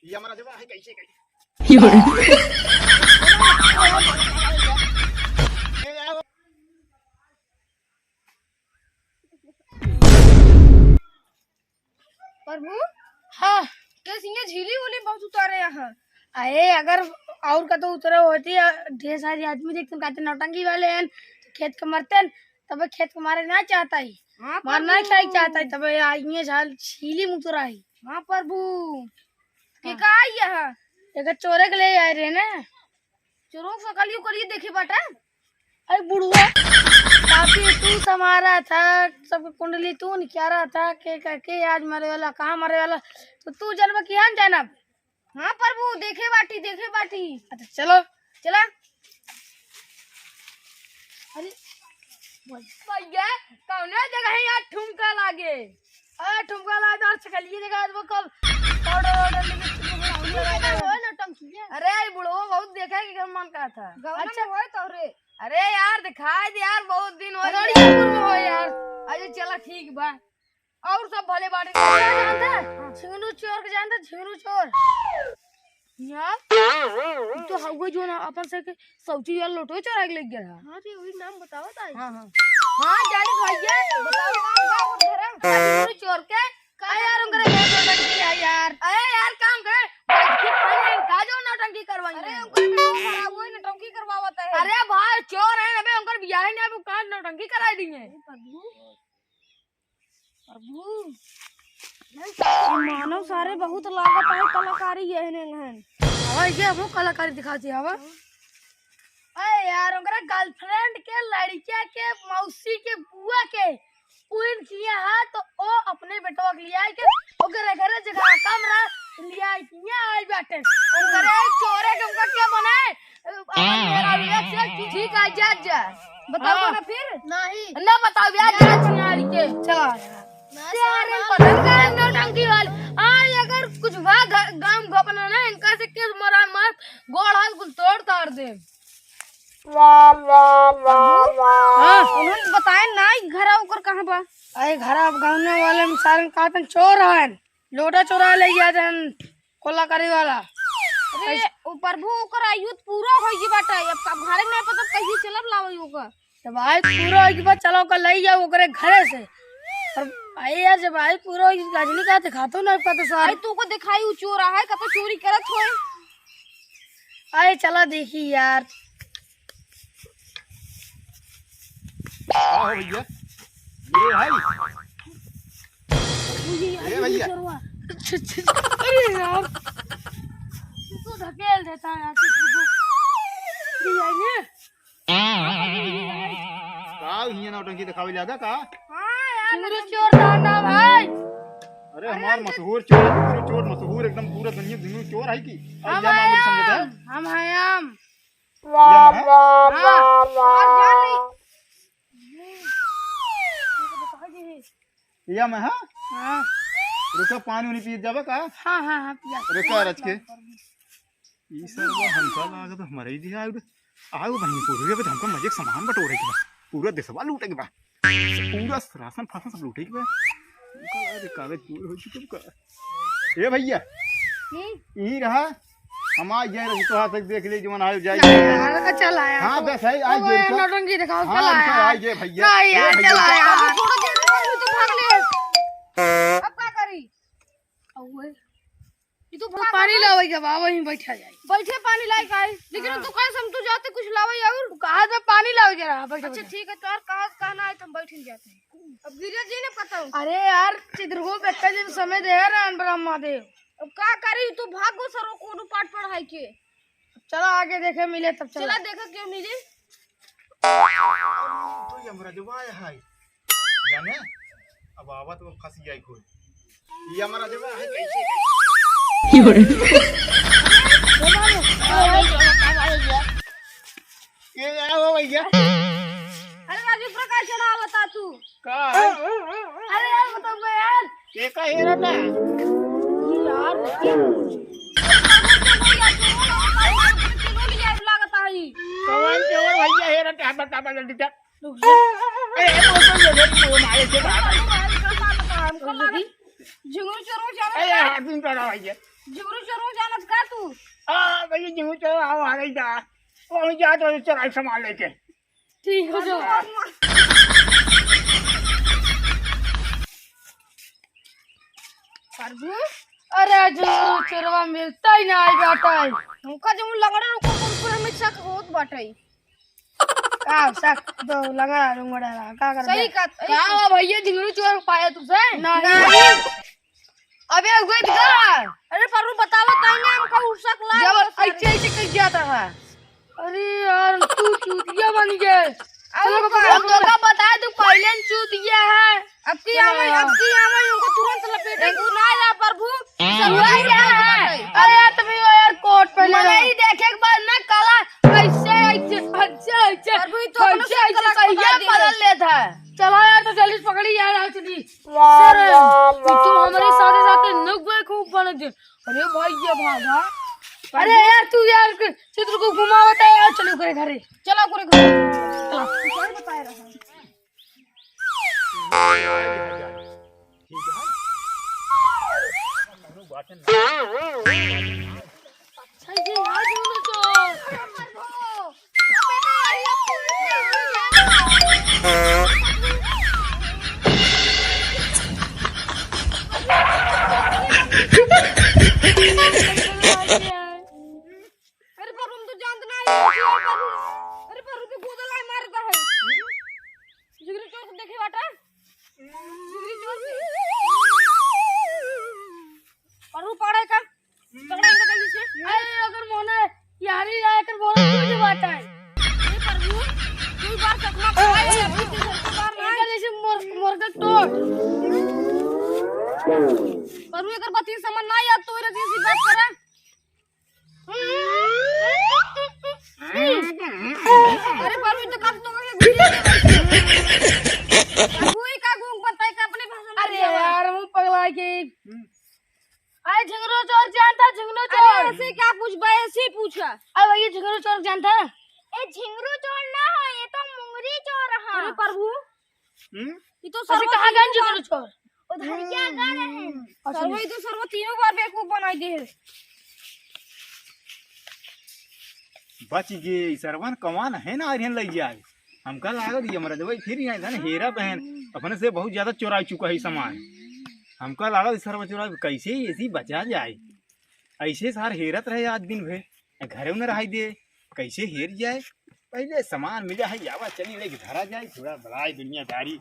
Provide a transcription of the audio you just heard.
ये हमारा जब है कैसे कैसे प्रभु हाँ कैसे ये झीली उली बहुत उतारे यहाँ। अरे अगर और का तो उतरे होती ढेर सारे आदमी देखते कहते नौटंकी वाले हैं तो खेत के मरते हैं तब खेत को मारे ना चाहता ही हाँ मारना क्या चाहता है तब आइए झाल छीली मुतरा ही। हाँ प्रभु के हाँ। का आई यहाँ एक चोरे के ले आए रहे ना चोरों सकलियो करिए देखे बाटा। अरे बुढ़वा काफी तू समारा था सब कुंडली तू निकाल रहा था के आज मरे वाला कहाँ मरे वाला तो तू जनब की हम जानब। हाँ प्रभु देखे बाटी देखे बाटी। अच्छा चलो चला अरे भैया कौन जगह यहाँ ठुमका लागे। अरे ठुमका ला दो चलिए जगह वो कब अरे बुढ़ो बहुत देखा है कि मन का था। अच्छा हुआ तो रे अरे यार दिखाई दे यार बहुत दिन हो हो यार अरे चला ठीक बा और सब भले बाटे जानता झिंगनू चोर के जानता झिंगनू चोर यार तो हवा जो ना अपन से के सब्जी वाला लोटो चोरा के ले गया। हाँ रे वही नाम बताओ ता। हाँ हाँ हाँ जानी भैया बताओ नाम का घर झिंगनू चोर के अरे यार उनका नौटंकी है यार। अरे यार काम कर का जो नौटंकी करवाई। अरे उनको वही नौटंकी करवावत है। अरे भाई चोर है अबे उनका ब्याह नहीं अब कहां नौटंकी करा देंगे। प्रभु मानव सारे बहुत लागत है कलाकारी है इन्हें हवा ये वो कलाकारी दिखाती है हवा। अरे यार उनका गर्लफ्रेंड के लड़किया के मौसी के बुआ के उन किया है तो ओ अपने बेटवा के लिया के ओकरे घरे जगह कमरा लिया किया आई बैठे अरे चोरे के उनका क्या बनाए अपन मेरा रिएक्शन ठीक है जा जा बताओ ना फिर नहीं ना बताओ यार जा छिनारी के चला यार पतंग का नौटंकी वाले आज अगर कुछ हुआ गांव घपना ना इनका से किस मरा मार गोड़ हाथ कुछ तोड़ दे। हाँ उन्होंने बताया ना घर ऊपर कहाँ बा। अरे घर अब गाँव वाले में सारे कातन चोर है लोटा चोरा ले गया था कोला करी वाला। अरे प्रभु ओकर आयु पूरा हो गई बाटा अब घरे नहीं पता कैसे चलब लावे ओकर जब आई पूरा होगी बात चलो कर ले जाओ ओकरे घरे से और आई यार जब आई पूरा होगी गजनी का दिखातो ना पता सारे तू को दिखाई उ चोरा है कतो चोरी करत होए। अरे चला देखी यार भैया ये भैया अरे यार तू धकेल देता है यार का ये नौटंकी दिखावे ज्यादा का। हां यार चोर डांडा भाई। अरे हमार मशहूर चोर मशहूर एकदम पूरा दुनिया चोर है की और क्या नाम समझते हैं हम हम या मैं हाँ हाँ रुका पानी उनी पी जावे का। हाँ हाँ हाँ पिया रुका रच के ई सर वो हमका लागा तो हमारे ही दिया आयो बहन पूरे पे हमको मजे सामान बटोरे के बा पूरा देशवा लूटे के बा पूरा राशन फासन सब लूटे के बा अरे कागज पूरे हो चुके का। ए भैया यही रहा हम आज जाए रही तो हाथ देख ले जवन आयो जाए चल आया हां बस है आज वो जे नौटंकी दिखाओ चल हां आया आज जे भैया यार चल आया थोड़ा देर तो भाग ले अब का करी ये तो पानी लावे के बाबा वहीं बैठा जाए बैठे पानी लाई का लेकिन तू कहे हम तू जाते कुछ लावे और कहा तो पानी लावे के रहा बैठा अच्छा ठीक है तोर कहा कहना है तुम बैठ जाते हैं अब गिरिया जी ने पता हूं। अरे यार चित्रगो बेटा जी समय दे रहा ब्रह्मा देव अब का करी तू भागो सरो को पाठ पढ़ाई के चलो आगे देखे मिले तब चला देखा क्यों मिले तो हमरा जवा है जाने अब आवत वो फंस जाई कोई ये हमारा जवा है कैसे ये आओ भैया अरे राजू प्रकाश चढ़ा बता तू का अरे यार बताओ यार ये का हेरा ना यार कौन चोर भैया हेरा टापा टापा जल्दी तक ए वो मारे से बात झुंगरू चोरों ए हाथ में पड़ा भैया झिंगुर चोर जानत का तू? हाँ भैया जीव चलो आओ आ गई जा वो जा तो चराई सामान लेके ठीक हो जाओ। प्रभु अरे जो चोरवा मिलता ही ना आई बाटा हमका जो लगड़ा रो पूरा में शक होत बाटे। का शक तो लगा रंगड़ा का कर सही का क्या हुआ भैया झिंगुर चोर पाया तुझे नहीं। अबे उगे दिखा अरे प्रभु बतावा ताइने हमका उशक ला जब ऐसे ऐसे कर जाता है। अरे यार तू चूतिया बन गए अब का बता तू पहले चूतिया है अब की आमे उनको तुरंत लपेटे तू ना ला प्रभु हुआ क्या है? अरे यार तुम्हें यार कोट पहले नहीं देखे के बाद ना काला ऐसे ऐसे अच्छा अच्छा प्रभु ये तो अपना ऐसे ऐसे कला सही बता दी बदल लेता है। चलो यार तो जल्दी से पकड़ी यार आओ चली सर तू हमारे साथ साथ नगवे खूब बन दे। अरे भाई ये भागा अरे यार तू यार चित्र को घुमावता है यार चलो करे घरे चला करे चला क्या बताए रहा अच्छा ये यार झिंगुर चोर अरे पर तुम तो जानते ना अरे पर के गोदल लाई मारता है जिगरी चोर को देखे बाटा जिगरी चोर पर पड़े का तगड़ा अंदर जल्दी से अरे अगर मोना यार ही जाए कर बोला तुझे बात है अरे प्रभु कोई बार सपना खाए अभी तो बार ना इधर ऐसे मुर्गा तोड़ प्रभु अगर बती समझ ना याद तो इधर सी बात करा अरे प्रभु तो कब तो कोई का गूंग बताए का अपने भाषा में अरे यार मुंह पगला के अरे झिंगुर चोर जानता झिंगुर चोर अरे ऐसे क्या पूछ भाई ऐसे ही पूछा अरे भैया झिंगुर चोर जानता ए झिंगरू चोर ना है ये तो मुंगरी चोर है अरे प्रभु ये तो ऐसे कहा गया झिंगुर चोर उधर क्या गा रहे हैं सर्व ये तो सर्व तीनों बार बेवकूफ बनाई दे है बच गए सरवन कमान है ना आर्यन लग जाए हमका लागत ये मरद भाई फिर यहाँ था ना हेरा बहन अपने से बहुत ज्यादा चुरा चुका है सामान हमका लागत सर्व चुरा कैसे ऐसी बचा जाए ऐसे सार हेरत रहे आज दिन भर घरे में रह दे कैसे हेर जाए पहले सामान मिला है यावा चली लेके धरा जाए थोड़ा बड़ा दुनियादारी